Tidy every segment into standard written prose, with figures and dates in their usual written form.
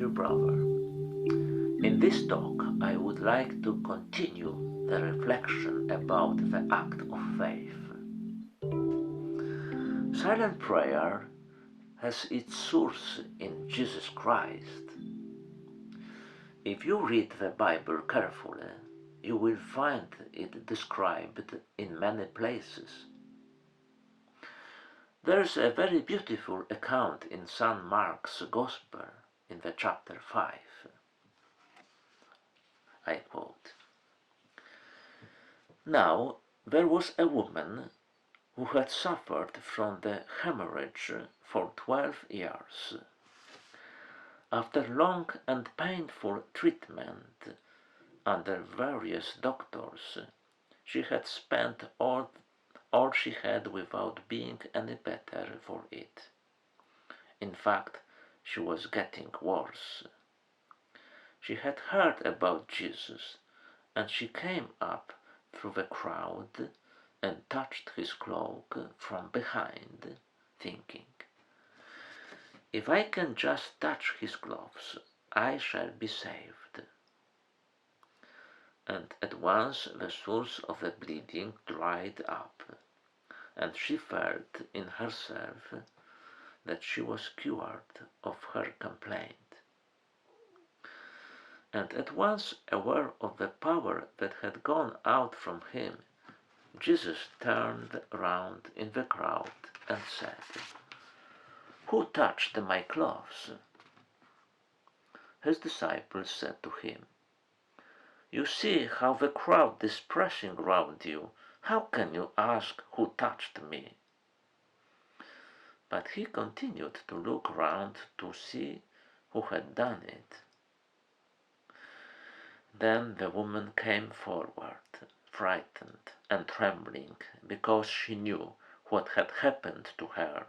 dear brother. In this talk, I would like to continue the reflection about the act of faith. Silent prayer has its source in Jesus Christ. If you read the Bible carefully, you will find it described in many places. There is a very beautiful account in St. Mark's Gospel in the chapter 5. I quote, "Now there was a woman who had suffered from the hemorrhage for 12 years. After long and painful treatment under various doctors, she had spent all she had without being any better for it. In fact, she was getting worse. She had heard about Jesus, and she came up through the crowd and touched his cloak from behind, thinking, 'If I can just touch his clothes, I shall be saved.' And at once the source of the bleeding dried up, and she felt in herself that she was cured of her complaint. And at once aware of the power that had gone out from him, Jesus turned round in the crowd and said, 'Who touched my clothes?' His disciples said to him, 'You see how the crowd is pressing round you. How can you ask who touched me?' But he continued to look round to see who had done it. Then the woman came forward, frightened and trembling, because she knew what had happened to her.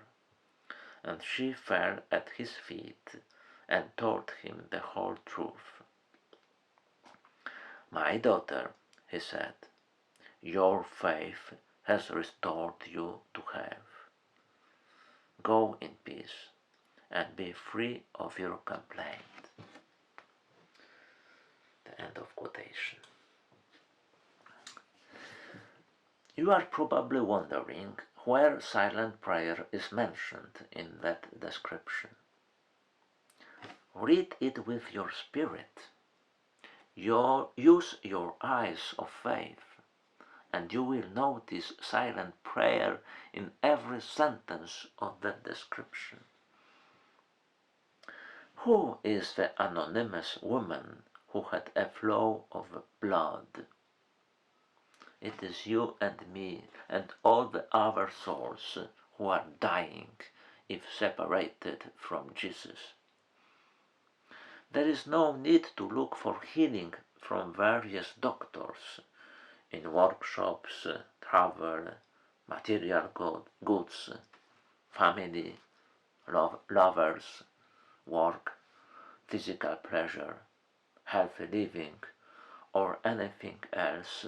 And she fell at his feet and told him the whole truth. 'My daughter,' he said, 'your faith has restored you to health. Go in peace and be free of your complaint.'" The end of quotation. You are probably wondering where silent prayer is mentioned in that description. Read it with your spirit. Use your eyes of faith, and you will notice silent prayer in every sentence of that description. Who is the anonymous woman who had a flow of blood? It is you and me and all the other souls who are dying if separated from Jesus. There is no need to look for healing from various doctors in workshops, travel, material goods, family, lovers, work, physical pleasure, healthy living, or anything else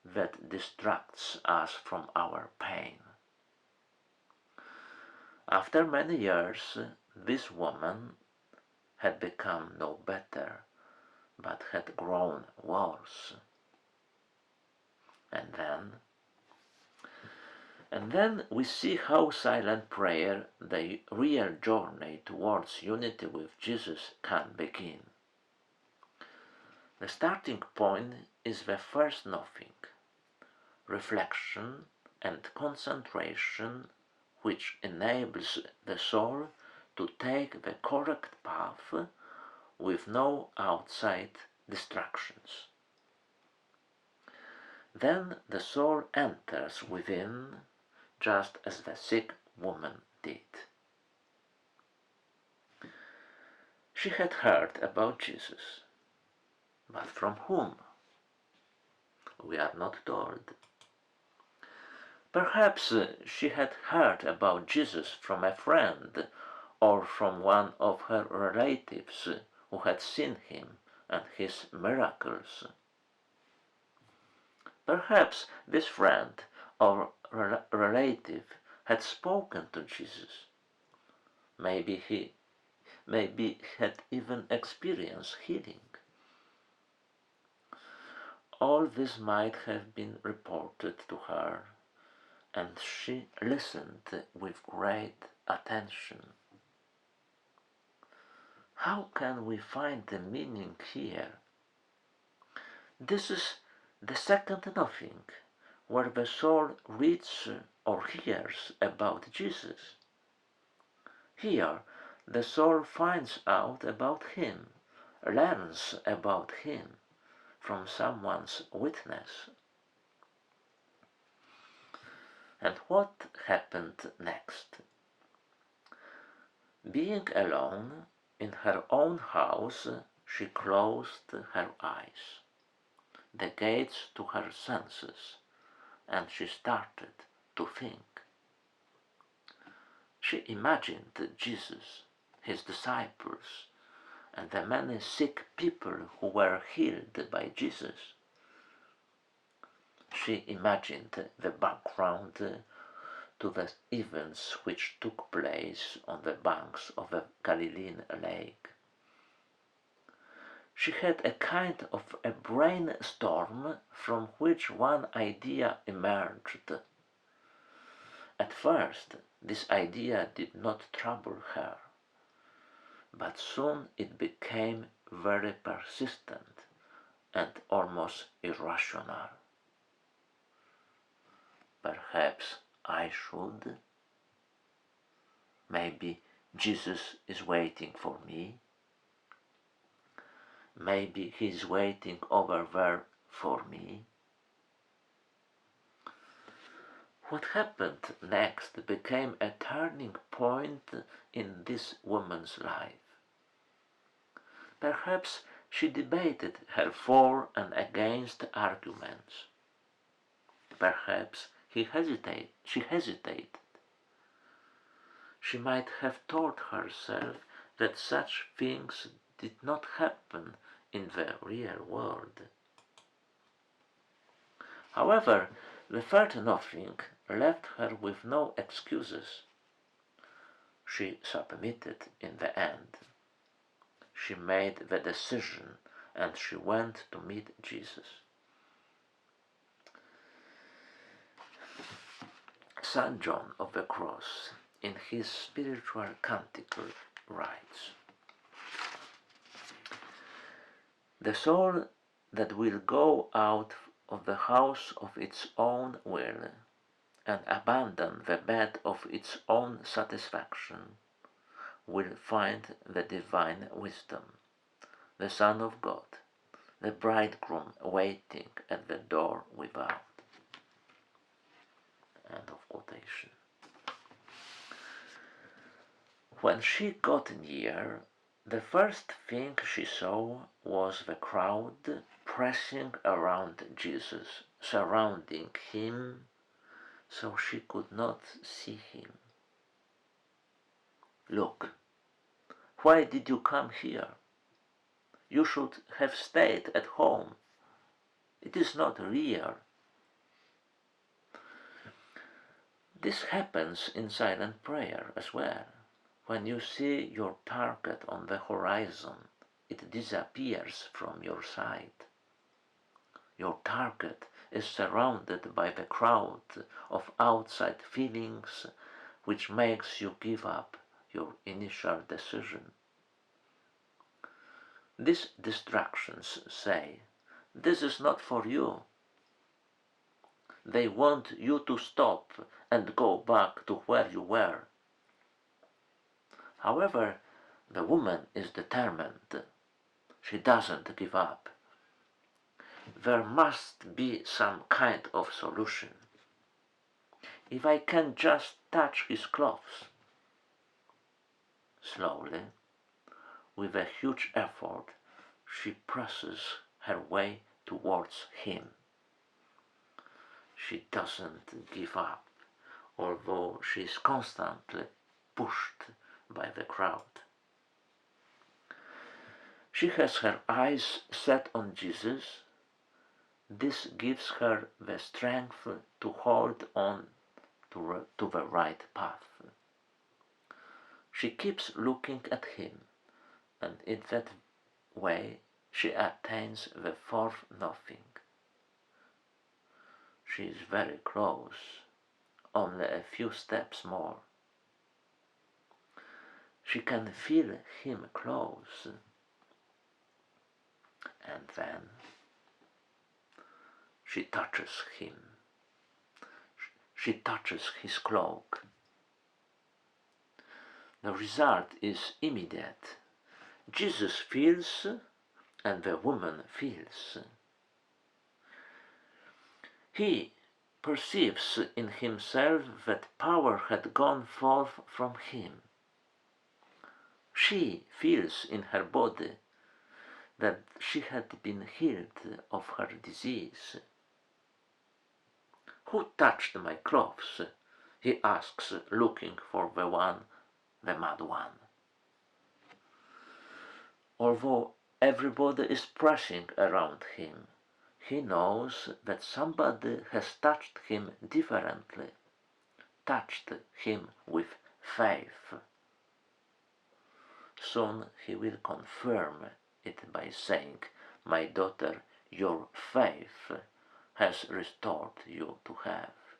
that distracts us from our pain. After many years, this woman had become no better, but had grown worse. And then we see how silent prayer, the real journey towards unity with Jesus, can begin. The starting point is the first nothing, reflection and concentration, which enables the soul to take the correct path with no outside distractions. Then the soul enters within, just as the sick woman did. She had heard about Jesus, but from whom? We are not told. Perhaps she had heard about Jesus from a friend or from one of her relatives who had seen him and his miracles. Perhaps this friend or relative had spoken to Jesus. Maybe maybe had even experienced healing. All this might have been reported to her, and she listened with great attention. How can we find the meaning here? This is the second nothing, where the soul reads or hears about Jesus. Here, the soul finds out about him, learns about him from someone's witness. And what happened next? Being alone in her own house, she closed her eyes, the gates to her senses, and she started to think. She imagined Jesus, his disciples, and the many sick people who were healed by Jesus. She imagined the background to the events which took place on the banks of the Galilean lake. She had a kind of a brainstorm from which one idea emerged. At first, this idea did not trouble her, but soon it became very persistent and almost irrational. Perhaps I should. Maybe Jesus is waiting for me. Maybe he is waiting over there for me. What happened next became a turning point in this woman's life. Perhaps she debated her for and against arguments. Perhaps she hesitated. She might have told herself that such things did not happen in the real world. However, the third nothing left her with no excuses. She submitted in the end. She made the decision and she went to meet Jesus. St. John of the Cross, in his spiritual canticle, writes, "The soul that will go out of the house of its own will, and abandon the bed of its own satisfaction, will find the divine wisdom, the Son of God, the bridegroom waiting at the door without." End of quotation. When she got near, the first thing she saw was the crowd pressing around Jesus, surrounding him so she could not see him. "Look, why did you come here? You should have stayed at home. It is not real." This happens in silent prayer as well. When you see your target on the horizon, it disappears from your sight. Your target is surrounded by the crowd of outside feelings which makes you give up your initial decision. These distractions say, "This is not for you." They want you to stop and go back to where you were. However, the woman is determined. She doesn't give up. There must be some kind of solution. If I can just touch his clothes. Slowly, with a huge effort, she presses her way towards him. She doesn't give up, although she is constantly pushed by the crowd. She has her eyes set on Jesus. This gives her the strength to hold on to the right path. She keeps looking at him, and in that way she attains the fourth nothing. She is very close, only a few steps more. She can feel him close, and then she touches him. She touches his cloak. The result is immediate. Jesus feels, and the woman feels. He perceives in himself that power had gone forth from him. She feels in her body that she had been healed of her disease. "Who touched my clothes?" he asks, looking for the mad one. Although everybody is pressing around him, he knows that somebody has touched him differently, touched him with faith. Soon he will confirm it by saying, "My daughter, your faith has restored you to health."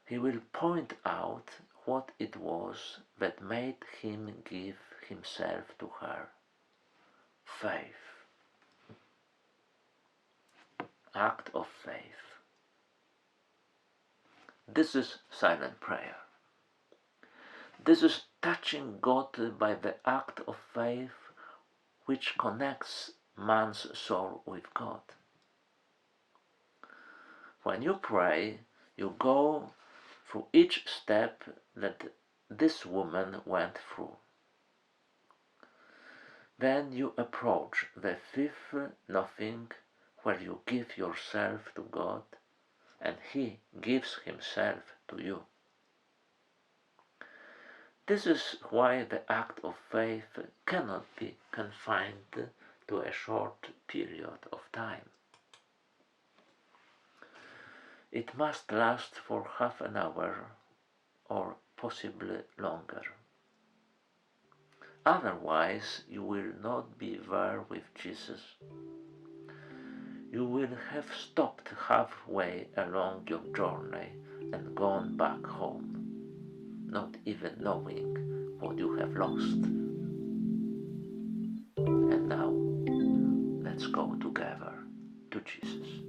He will point out what it was that made him give himself to her. Faith. Act of faith. This is silent prayer. This is touching God by the act of faith which connects man's soul with God. When you pray, you go through each step that this woman went through. Then you approach the fifth nothing, where you give yourself to God and He gives Himself to you. This is why the act of faith cannot be confined to a short period of time. It must last for half an hour or possibly longer. Otherwise, you will not be there with Jesus. You will have stopped halfway along your journey and gone back home, not even knowing what you have lost. And now, let's go together to Jesus.